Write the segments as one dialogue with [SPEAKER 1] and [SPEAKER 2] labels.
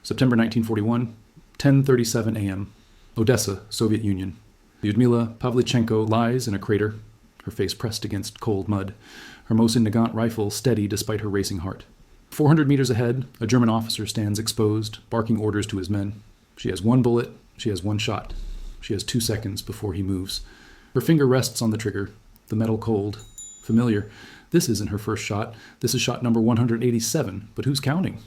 [SPEAKER 1] September 1941, 10:37 a.m. Odessa, Soviet Union. Lyudmila Pavlichenko lies in a crater, her face pressed against cold mud, her Mosin Nagant rifle steady despite her racing heart. 400 meters ahead, a German officer stands exposed, barking orders to his men. She has one bullet, she has one shot. She has 2 seconds before he moves. Her finger rests on the trigger, the metal cold. Familiar. This isn't her first shot. This is shot number 187. But who's counting?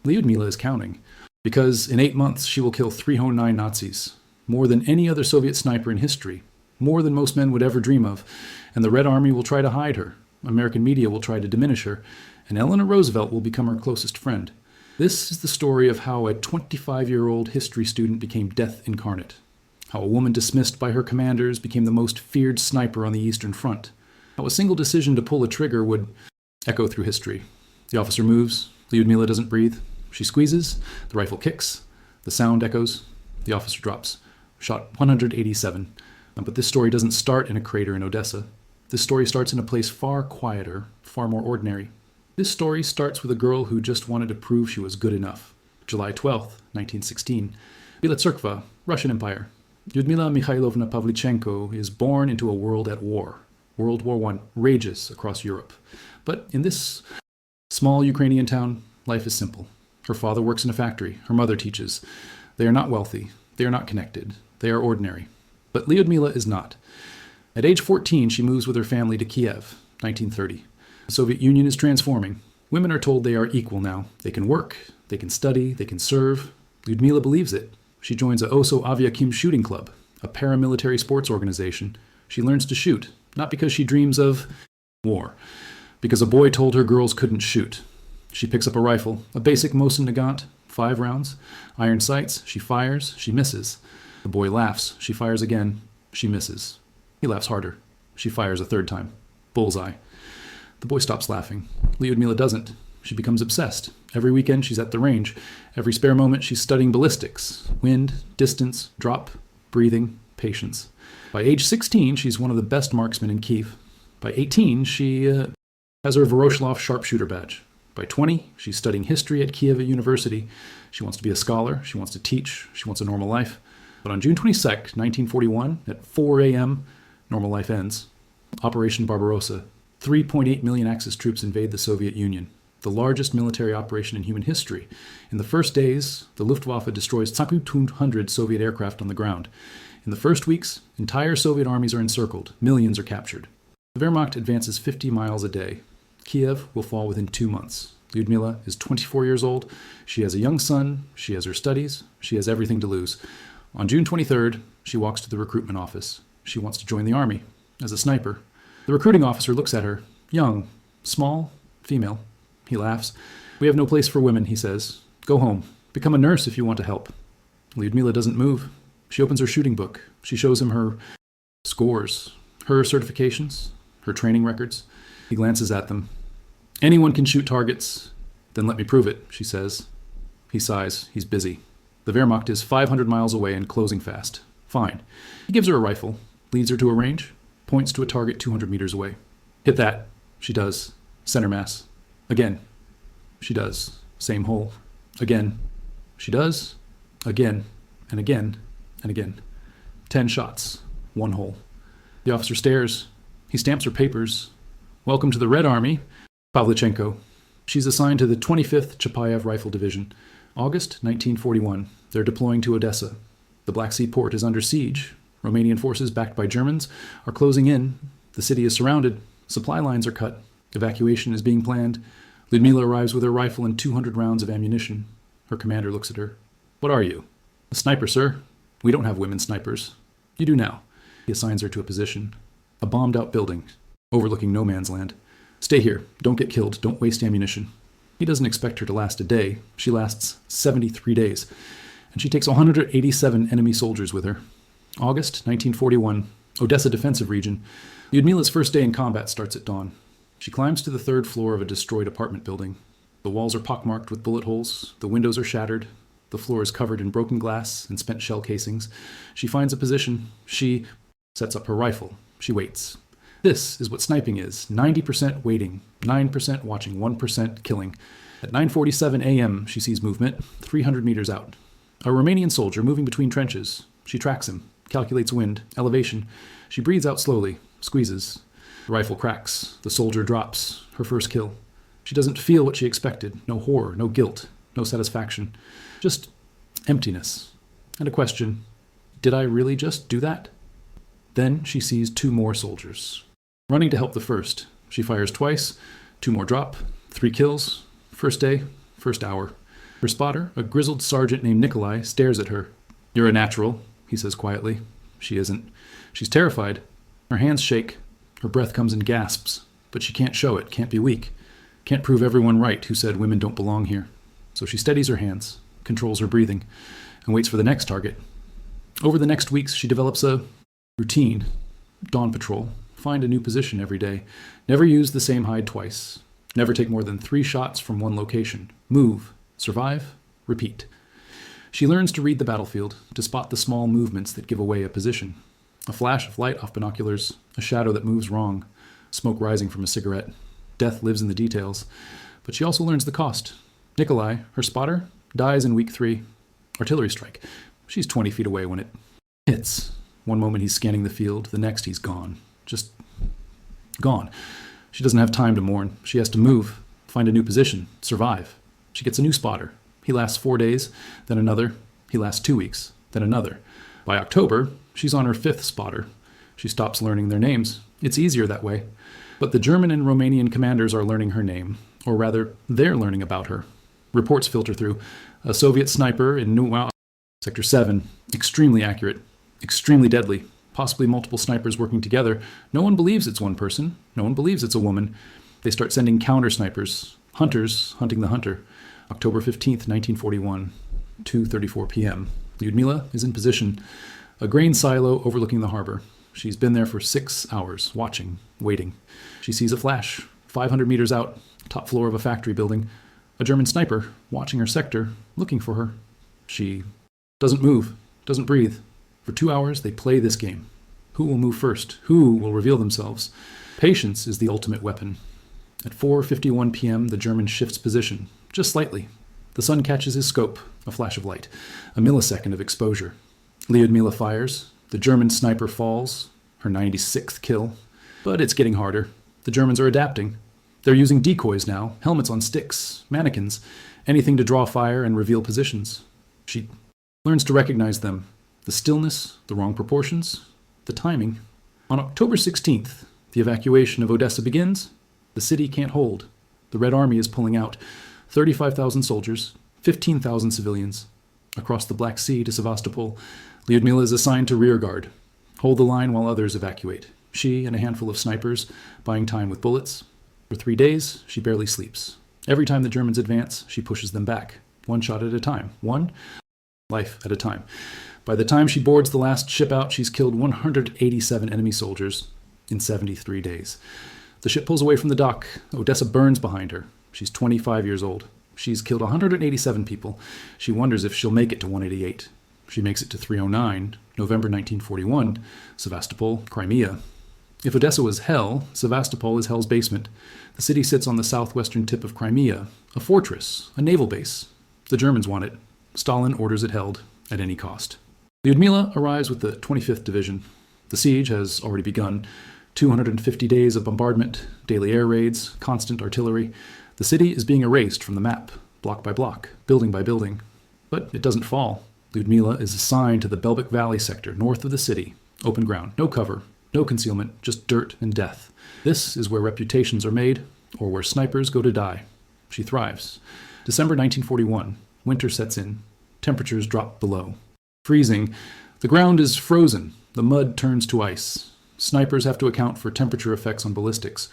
[SPEAKER 1] Lyudmila is counting. Because in 8 months, she will kill 309 Nazis. More than any other Soviet sniper in history. More than most men would ever dream of. And the Red Army will try to hide her. American media will try to diminish her. And Eleanor Roosevelt will become her closest friend. This is the story of how a 25-year-old history student became death incarnate. How a woman dismissed by her commanders became the most feared sniper on the Eastern Front. How a single decision to pull a trigger would echo through history. The officer moves. Lyudmila doesn't breathe. She squeezes. The rifle kicks. The sound echoes. The officer drops. Shot 187. But this story doesn't start in a crater in Odessa. This story starts in a place far quieter, far more ordinary. This story starts with a girl who just wanted to prove she was good enough. July 12th, 1916. Bila Tserkva, Russian Empire. Lyudmila Mikhailovna Pavlichenko is born into a world at war. World War I rages across Europe. But in this small Ukrainian town, life is simple. Her father works in a factory. Her mother teaches. They are not wealthy. They are not connected. They are ordinary. But Lyudmila is not. At age 14, she moves with her family to Kiev, 1930. The Soviet Union is transforming. Women are told they are equal now. They can work, they can study, they can serve. Lyudmila believes it. She joins a Oso Aviakim shooting club, a paramilitary sports organization. She learns to shoot, not because she dreams of war, because a boy told her girls couldn't shoot. She picks up a rifle, a basic Mosin Nagant, 5 rounds, iron sights. She fires, she misses. The boy laughs. She fires again. She misses. He laughs harder. She fires a 3rd time. Bullseye. The boy stops laughing. Lyudmila doesn't. She becomes obsessed. Every weekend she's at the range. Every spare moment she's studying ballistics. Wind, distance, drop, breathing, patience. By age 16, she's one of the best marksmen in Kiev. By 18, she has her Voroshilov sharpshooter badge. By 20, she's studying history at Kiev University. She wants to be a scholar. She wants to teach. She wants a normal life. But on June 22nd, 1941, at 4 a.m., normal life ends. Operation Barbarossa. 3.8 million Axis troops invade the Soviet Union, the largest military operation in human history. In the first days, the Luftwaffe destroys 200 Soviet aircraft on the ground. In the first weeks, entire Soviet armies are encircled. Millions are captured. The Wehrmacht advances 50 miles a day. Kiev will fall within 2 months. Lyudmila is 24 years old. She has a young son. She has her studies. She has everything to lose. On June 23rd, she walks to the recruitment office. She wants to join the army as a sniper. The recruiting officer looks at her. Young, small, female. He laughs. "We have no place for women," he says. "Go home. Become a nurse if you want to help." Lyudmila doesn't move. She opens her shooting book. She shows him her scores, her certifications, her training records. He glances at them. "Anyone can shoot targets." "Then let me prove it," she says. He sighs. He's busy. The Wehrmacht is 500 miles away and closing fast. Fine. He gives her a rifle, leads her to a range, points to a target 200 meters away. "Hit that." She does. Center mass. Again. She does. Same hole. Again. She does. Again. And again. And again. 10 shots. 1 hole. The officer stares. He stamps her papers. "Welcome to the Red Army, Pavlichenko." She's assigned to the 25th Chapayev Rifle Division. August 1941. They're deploying to Odessa. The Black Sea port is under siege. Romanian forces, backed by Germans, are closing in. The city is surrounded. Supply lines are cut. Evacuation is being planned. Lyudmila arrives with her rifle and 200 rounds of ammunition. Her commander looks at her. "What are you?" "A sniper, sir." "We don't have women snipers." "You do now." He assigns her to a position. A bombed-out building, overlooking no man's land. "Stay here. Don't get killed. Don't waste ammunition." He doesn't expect her to last a day. She lasts 73 days. And she takes 187 enemy soldiers with her. August 1941, Odessa defensive region. Lyudmila's first day in combat starts at dawn. She climbs to the 3rd floor of a destroyed apartment building. The walls are pockmarked with bullet holes. The windows are shattered. The floor is covered in broken glass and spent shell casings. She finds a position. She sets up her rifle. She waits. This is what sniping is. 90% waiting, 9% watching, 1% killing. At 9:47 a.m., she sees movement 300 meters out. A Romanian soldier moving between trenches. She tracks him, calculates wind, elevation. She breathes out slowly, squeezes. The rifle cracks. The soldier drops. Her first kill. She doesn't feel what she expected. No horror, no guilt, no satisfaction. Just emptiness. And a question. Did I really just do that? Then she sees 2 more soldiers. Running to help the first. She fires twice. 2 more drop. 3 kills. First day, first hour. Her spotter, a grizzled sergeant named Nikolai, stares at her. "You're a natural," he says quietly. She isn't. She's terrified. Her hands shake. Her breath comes in gasps. But she can't show it, can't be weak. Can't prove everyone right who said women don't belong here. So she steadies her hands, controls her breathing, and waits for the next target. Over the next weeks, she develops a routine. Dawn patrol. Find a new position every day. Never use the same hide twice. Never take more than 3 shots from one location. Move. Survive. Repeat. She learns to read the battlefield, to spot the small movements that give away a position. A flash of light off binoculars, a shadow that moves wrong, smoke rising from a cigarette. Death lives in the details. But she also learns the cost. Nikolai, her spotter, dies in week 3. Artillery strike. She's 20 feet away when it hits. One moment he's scanning the field, the next he's gone. Just gone. She doesn't have time to mourn. She has to move, find a new position, survive. She gets a new spotter. He lasts 4 days, then another. He lasts 2 weeks, then another. By October, she's on her 5th spotter. She stops learning their names. It's easier that way. But the German and Romanian commanders are learning her name, or rather, they're learning about her. Reports filter through. A Soviet sniper in Sector 7, extremely accurate, extremely deadly, possibly multiple snipers working together. No one believes it's one person. No one believes it's a woman. They start sending counter snipers, hunters hunting the hunter. October 15th, 1941, 2:34 p.m. Lyudmila is in position, a grain silo overlooking the harbor. She's been there for 6 hours, watching, waiting. She sees a flash, 500 meters out, top floor of a factory building. A German sniper, watching her sector, looking for her. She doesn't move, doesn't breathe. For 2 hours, they play this game. Who will move first? Who will reveal themselves? Patience is the ultimate weapon. At 4:51 p.m., the German shifts position, just slightly. The sun catches his scope, a flash of light, a millisecond of exposure. Lyudmila fires. The German sniper falls, her 96th kill. But it's getting harder. The Germans are adapting. They're using decoys now, helmets on sticks, mannequins, anything to draw fire and reveal positions. She learns to recognize them. The stillness, the wrong proportions, the timing. On October 16th, the evacuation of Odessa begins. The city can't hold. The Red Army is pulling out. 35,000 soldiers, 15,000 civilians. Across the Black Sea to Sevastopol, Lyudmila is assigned to rear guard. Hold the line while others evacuate. She and a handful of snipers, buying time with bullets. For 3 days, she barely sleeps. Every time the Germans advance, she pushes them back. 1 shot at a time. 1 life at a time. By the time she boards the last ship out, she's killed 187 enemy soldiers in 73 days. The ship pulls away from the dock. Odessa burns behind her. She's 25 years old. She's killed 187 people. She wonders if she'll make it to 188. She makes it to 309, November 1941, Sevastopol, Crimea. If Odessa was hell, Sevastopol is hell's basement. The city sits on the southwestern tip of Crimea, a fortress, a naval base. The Germans want it. Stalin orders it held at any cost. Lyudmila arrives with the 25th Division. The siege has already begun. 250 days of bombardment, daily air raids, constant artillery. The city is being erased from the map, block by block, building by building. But it doesn't fall. Lyudmila is assigned to the Belbek Valley sector, north of the city. Open ground, no cover, no concealment, just dirt and death. This is where reputations are made, or where snipers go to die. She thrives. December 1941. Winter sets in. Temperatures drop below. Freezing. The ground is frozen. The mud turns to ice. Snipers have to account for temperature effects on ballistics.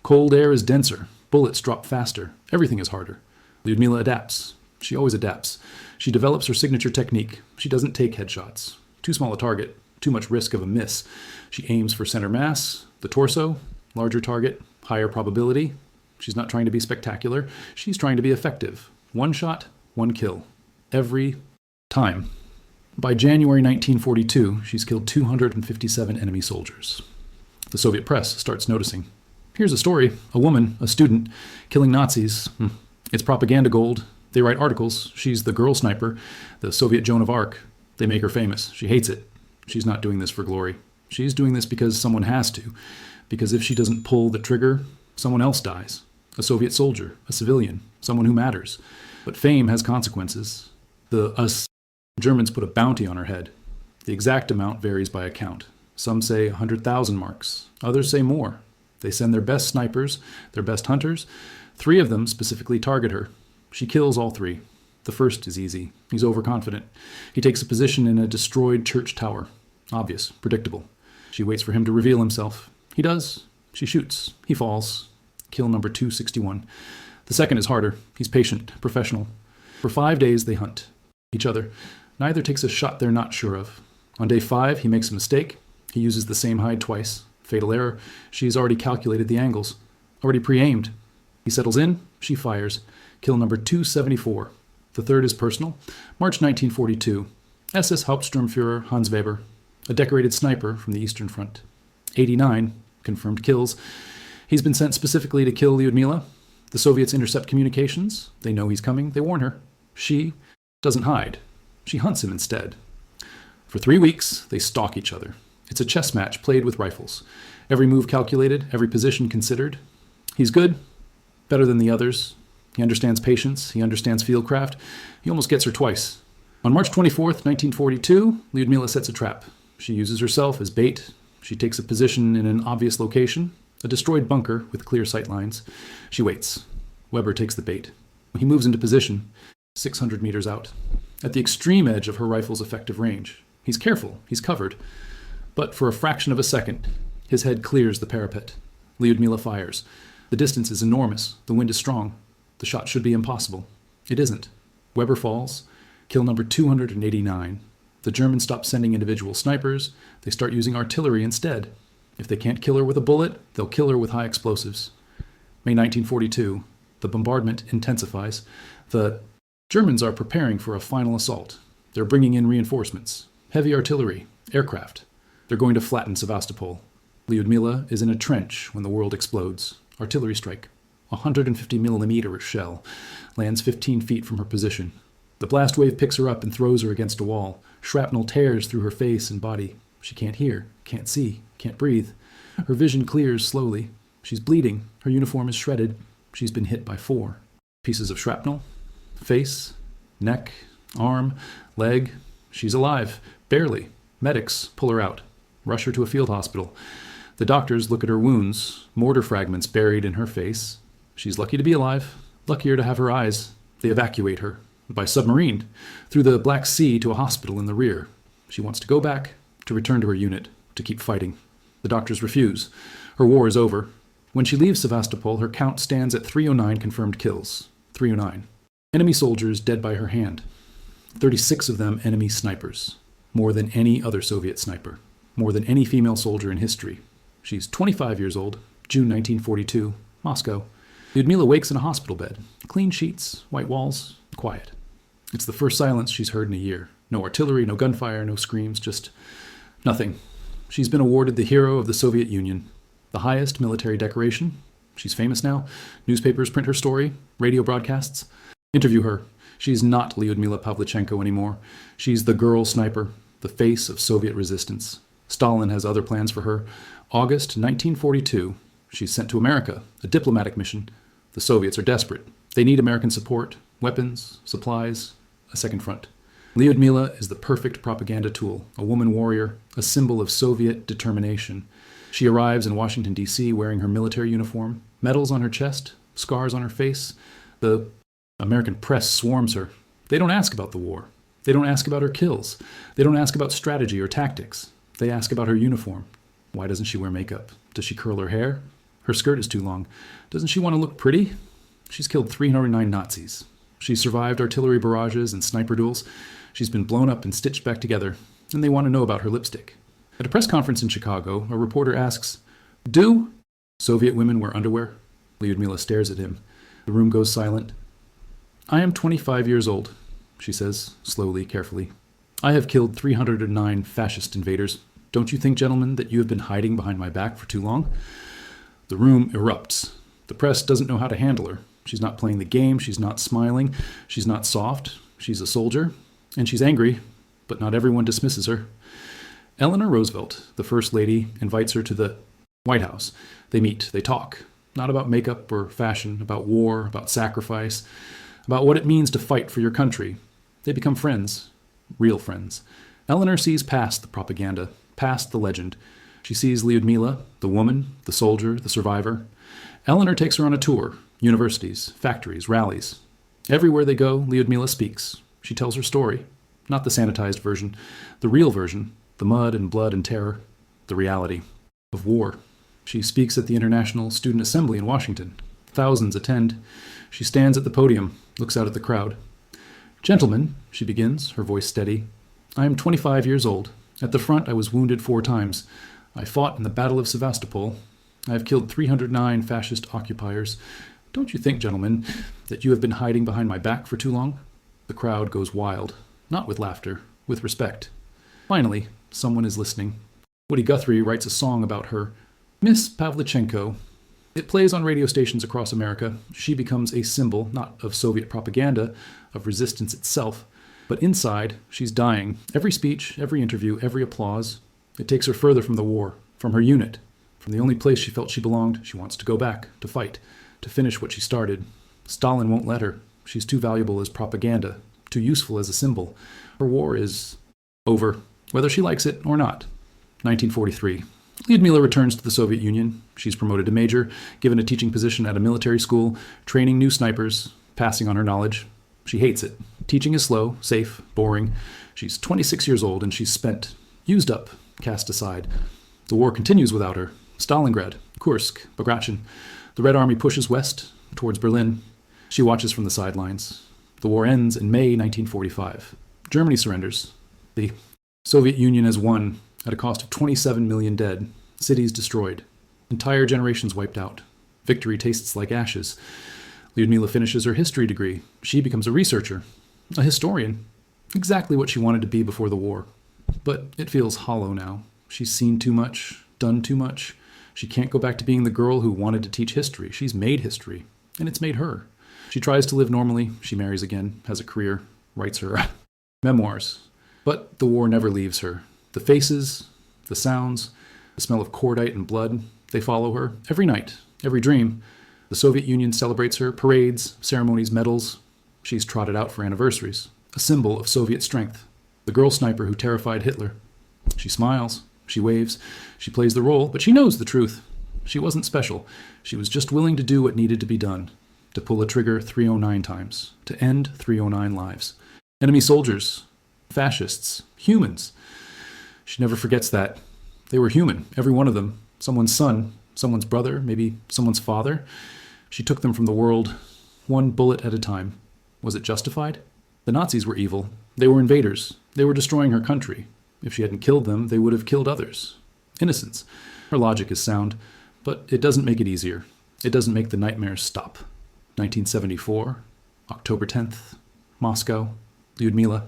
[SPEAKER 1] Cold air is denser. Bullets drop faster. Everything is harder. Lyudmila adapts. She always adapts. She develops her signature technique. She doesn't take headshots. Too small a target. Too much risk of a miss. She aims for center mass, the torso, larger target, higher probability. She's not trying to be spectacular. She's trying to be effective. 1 shot, 1 kill. Every time. By January 1942, she's killed 257 enemy soldiers. The Soviet press starts noticing. Here's a story. A woman, a student, killing Nazis. It's propaganda gold. They write articles. She's the girl sniper, the Soviet Joan of Arc. They make her famous. She hates it. She's not doing this for glory. She's doing this because someone has to. Because if she doesn't pull the trigger, someone else dies. A Soviet soldier, a civilian, someone who matters. But fame has consequences. Us Germans put a bounty on her head. The exact amount varies by account. Some say 100,000 marks. Others say more. They send their best snipers, their best hunters. 3 of them specifically target her. She kills all 3. The first is easy. He's overconfident. He takes a position in a destroyed church tower. Obvious, predictable. She waits for him to reveal himself. He does. She shoots. He falls. Kill number 261. The second is harder. He's patient, professional. For 5 days they hunt each other. Neither takes a shot they're not sure of. On day 5, he makes a mistake. He uses the same hide twice. Fatal error. She's already calculated the angles. Already pre-aimed. He settles in. She fires. Kill number 274. The third is personal. March 1942. SS Hauptsturmführer Hans Weber. A decorated sniper from the Eastern Front. 89 confirmed kills. He's been sent specifically to kill Lyudmila. The Soviets intercept communications. They know he's coming. They warn her. She doesn't hide. She hunts him instead. For 3 weeks, they stalk each other. It's a chess match played with rifles. Every move calculated, every position considered. He's good, better than the others. He understands patience. He understands fieldcraft. He almost gets her twice. On March 24th, 1942, Lyudmila sets a trap. She uses herself as bait. She takes a position in an obvious location, a destroyed bunker with clear sight lines. She waits. Weber takes the bait. He moves into position, 600 meters out, at the extreme edge of her rifle's effective range. He's careful. He's covered. But for a fraction of a second, his head clears the parapet. Lyudmila fires. The distance is enormous. The wind is strong. The shot should be impossible. It isn't. Weber falls. Kill number 289. The Germans stop sending individual snipers. They start using artillery instead. If they can't kill her with a bullet, they'll kill her with high explosives. May 1942. The bombardment intensifies. The Germans are preparing for a final assault. They're bringing in reinforcements. Heavy artillery. Aircraft. They're going to flatten Sevastopol. Lyudmila is in a trench when the world explodes. Artillery strike. 150 millimeter shell lands 15 feet from her position. The blast wave picks her up and throws her against a wall. Shrapnel tears through her face and body. She can't hear, can't see, can't breathe. Her vision clears slowly. She's bleeding. Her uniform is shredded. She's been hit by 4 pieces of shrapnel. Face, neck, arm, leg. She's alive. Barely. Medics pull her out. Rush her to a field hospital. The doctors look at her wounds, mortar fragments buried in her face. She's lucky to be alive, luckier to have her eyes. They evacuate her, by submarine, through the Black Sea to a hospital in the rear. She wants to go back, to return to her unit, to keep fighting. The doctors refuse. Her war is over. When she leaves Sevastopol, her count stands at 309 confirmed kills. 309. Enemy soldiers dead by her hand. 36 of them enemy snipers. More than any other Soviet sniper. More than any female soldier in history. She's 25 years old, June 1942, Moscow. Lyudmila wakes in a hospital bed. Clean sheets, white walls, quiet. It's the first silence she's heard in a year. No artillery, no gunfire, no screams, just nothing. She's been awarded the Hero of the Soviet Union, the highest military decoration. She's famous now. Newspapers print her story, radio broadcasts. Interview her. She's not Lyudmila Pavlichenko anymore. She's the girl sniper, the face of Soviet resistance. Stalin has other plans for her. August 1942, she's sent to America, a diplomatic mission. The Soviets are desperate. They need American support, weapons, supplies, a second front. Lyudmila is the perfect propaganda tool, a woman warrior, a symbol of Soviet determination. She arrives in Washington, D.C. wearing her military uniform, medals on her chest, scars on her face. The American press swarms her. They don't ask about the war. They don't ask about her kills. They don't ask about strategy or tactics. They ask about her uniform. Why doesn't she wear makeup? Does she curl her hair? Her skirt is too long. Doesn't she want to look pretty? She's killed 309 Nazis. She's survived artillery barrages and sniper duels. She's been blown up and stitched back together, and they want to know about her lipstick. At a press conference in Chicago, a reporter asks, "Do Soviet women wear underwear?" Lyudmila stares at him. The room goes silent. "I am 25 years old," she says, slowly, carefully. "I have killed 309 fascist invaders. Don't you think, gentlemen, that you have been hiding behind my back for too long?" The room erupts. The press doesn't know how to handle her. She's not playing the game. She's not smiling. She's not soft. She's a soldier. And she's angry, but not everyone dismisses her. Eleanor Roosevelt, the First Lady, invites her to the White House. They meet. They talk. Not about makeup or fashion, about war, about sacrifice, about what it means to fight for your country. They become friends. Real friends. Eleanor sees past the propaganda, past the legend. She sees Lyudmila, the woman, the soldier, the survivor. Eleanor takes her on a tour, universities, factories, rallies. Everywhere they go, Lyudmila speaks. She tells her story, not the sanitized version, the real version, the mud and blood and terror, the reality of war. She speaks at the International Student Assembly in Washington. Thousands attend. She stands at the podium, looks out at the crowd. "Gentlemen," she begins, her voice steady, "I am 25 years old. At the front I was wounded 4 times. I fought in the Battle of Sevastopol. I have killed 309 fascist occupiers. Don't you think, gentlemen, that you have been hiding behind my back for too long?" The crowd goes wild, not with laughter, with respect. Finally, someone is listening. Woody Guthrie writes a song about her, Miss Pavlichenko. It plays on radio stations across America. She becomes a symbol, not of Soviet propaganda, of resistance itself, but inside, she's dying. Every speech, every interview, every applause, it takes her further from the war, from her unit, from the only place she felt she belonged. She wants to go back, to fight, to finish what she started. Stalin won't let her. She's too valuable as propaganda, too useful as a symbol. Her war is over, whether she likes it or not. 1943. Lyudmila returns to the Soviet Union. She's promoted to major, given a teaching position at a military school, training new snipers, passing on her knowledge. She hates it. Teaching is slow, safe, boring. She's 26 years old and she's spent, used up, cast aside. The war continues without her. Stalingrad, Kursk, Bagration. The Red Army pushes west, towards Berlin. She watches from the sidelines. The war ends in May 1945. Germany surrenders. The Soviet Union has won at a cost of 27 million dead, cities destroyed, entire generations wiped out. Victory tastes like ashes. Lyudmila finishes her history degree. She becomes a researcher, a historian, exactly what she wanted to be before the war. But it feels hollow now. She's seen too much, done too much. She can't go back to being the girl who wanted to teach history. She's made history, and it's made her. She tries to live normally. She marries again, has a career, writes her memoirs. But the war never leaves her. The faces, the sounds, the smell of cordite and blood, they follow her every night, every dream. The Soviet Union celebrates her, parades, ceremonies, medals. She's trotted out for anniversaries, a symbol of Soviet strength. The girl sniper who terrified Hitler. She smiles, she waves, she plays the role, but she knows the truth. She wasn't special. She was just willing to do what needed to be done, to pull a trigger 309 times, to end 309 lives. Enemy soldiers, fascists, humans. She never forgets that. They were human, every one of them. Someone's son, someone's brother, maybe someone's father. She took them from the world, one bullet at a time. Was it justified? The Nazis were evil. They were invaders. They were destroying her country. If she hadn't killed them, they would have killed others. Innocents. Her logic is sound, but it doesn't make it easier. It doesn't make the nightmares stop. 1974, October 10th, Moscow, Lyudmila.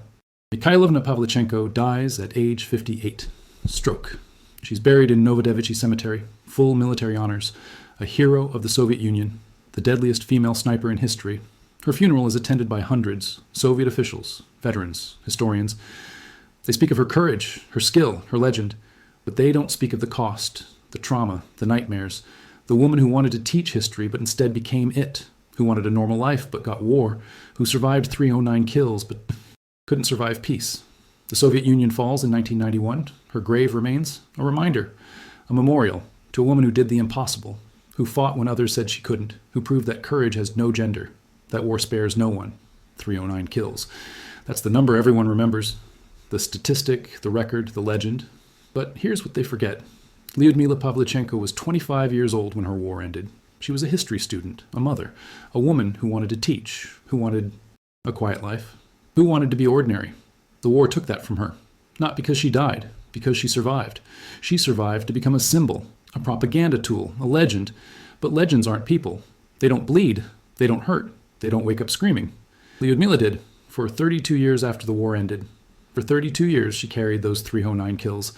[SPEAKER 1] Mikhailovna Pavlichenko dies at age 58. Stroke. She's buried in Novodevichy Cemetery, full military honors, a hero of the Soviet Union, the deadliest female sniper in history. Her funeral is attended by hundreds, Soviet officials, veterans, historians. They speak of her courage, her skill, her legend, but they don't speak of the cost, the trauma, the nightmares, the woman who wanted to teach history but instead became it, who wanted a normal life but got war, who survived 309 kills but couldn't survive peace. The Soviet Union falls in 1991. Her grave remains a reminder, a memorial to a woman who did the impossible, who fought when others said she couldn't, who proved that courage has no gender, that war spares no one. 309 kills. That's the number everyone remembers, the statistic, the record, the legend. But here's what they forget. Lyudmila Pavlichenko was 25 years old when her war ended. She was a history student, a mother, a woman who wanted to teach, who wanted a quiet life, who wanted to be ordinary. The war took that from her. Not because she died, because she survived. She survived to become a symbol, a propaganda tool, a legend. But legends aren't people. They don't bleed. They don't hurt. They don't wake up screaming. Lyudmila did, for 32 years after the war ended. For 32 years she carried those 309 kills,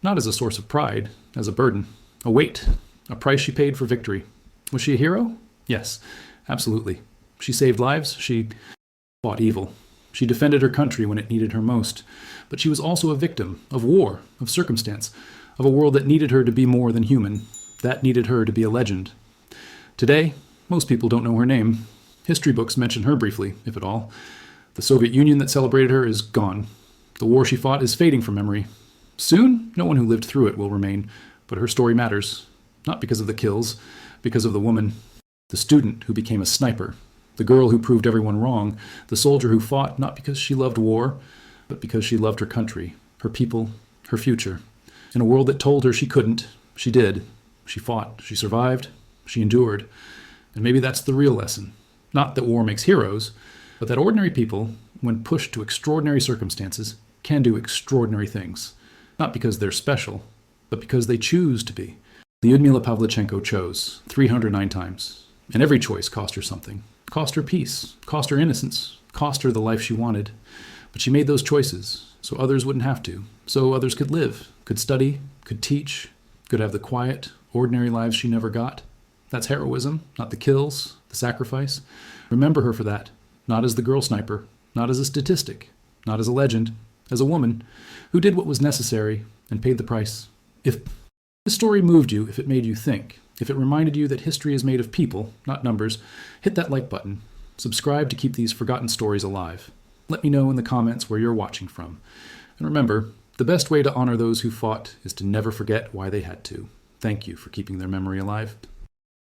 [SPEAKER 1] not as a source of pride, as a burden, a weight, a price she paid for victory. Was she a hero? Yes. Absolutely. She saved lives. She fought evil. She defended her country when it needed her most. But she was also a victim of war, of circumstance, of a world that needed her to be more than human, that needed her to be a legend. Today, most people don't know her name. History books mention her briefly, if at all. The Soviet Union that celebrated her is gone. The war she fought is fading from memory. Soon, no one who lived through it will remain, but her story matters. Not because of the kills, because of the woman. The student who became a sniper. The girl who proved everyone wrong. The soldier who fought not because she loved war, but because she loved her country, her people, her future. In a world that told her she couldn't, she did. She fought, she survived, she endured. And maybe that's the real lesson. Not that war makes heroes, but that ordinary people, when pushed to extraordinary circumstances, can do extraordinary things. Not because they're special, but because they choose to be. Lyudmila Pavlichenko chose 309 times, and every choice cost her something. Cost her peace, cost her innocence, cost her the life she wanted. But she made those choices, so others wouldn't have to, so others could live, could study, could teach, could have the quiet, ordinary lives she never got. That's heroism, not the kills, the sacrifice. Remember her for that, not as the girl sniper, not as a statistic, not as a legend, as a woman who did what was necessary and paid the price. If the story moved you, if it made you think, if it reminded you that history is made of people, not numbers, hit that like button. Subscribe to keep these forgotten stories alive. Let me know in the comments where you're watching from. And remember, the best way to honor those who fought is to never forget why they had to. Thank you for keeping their memory alive.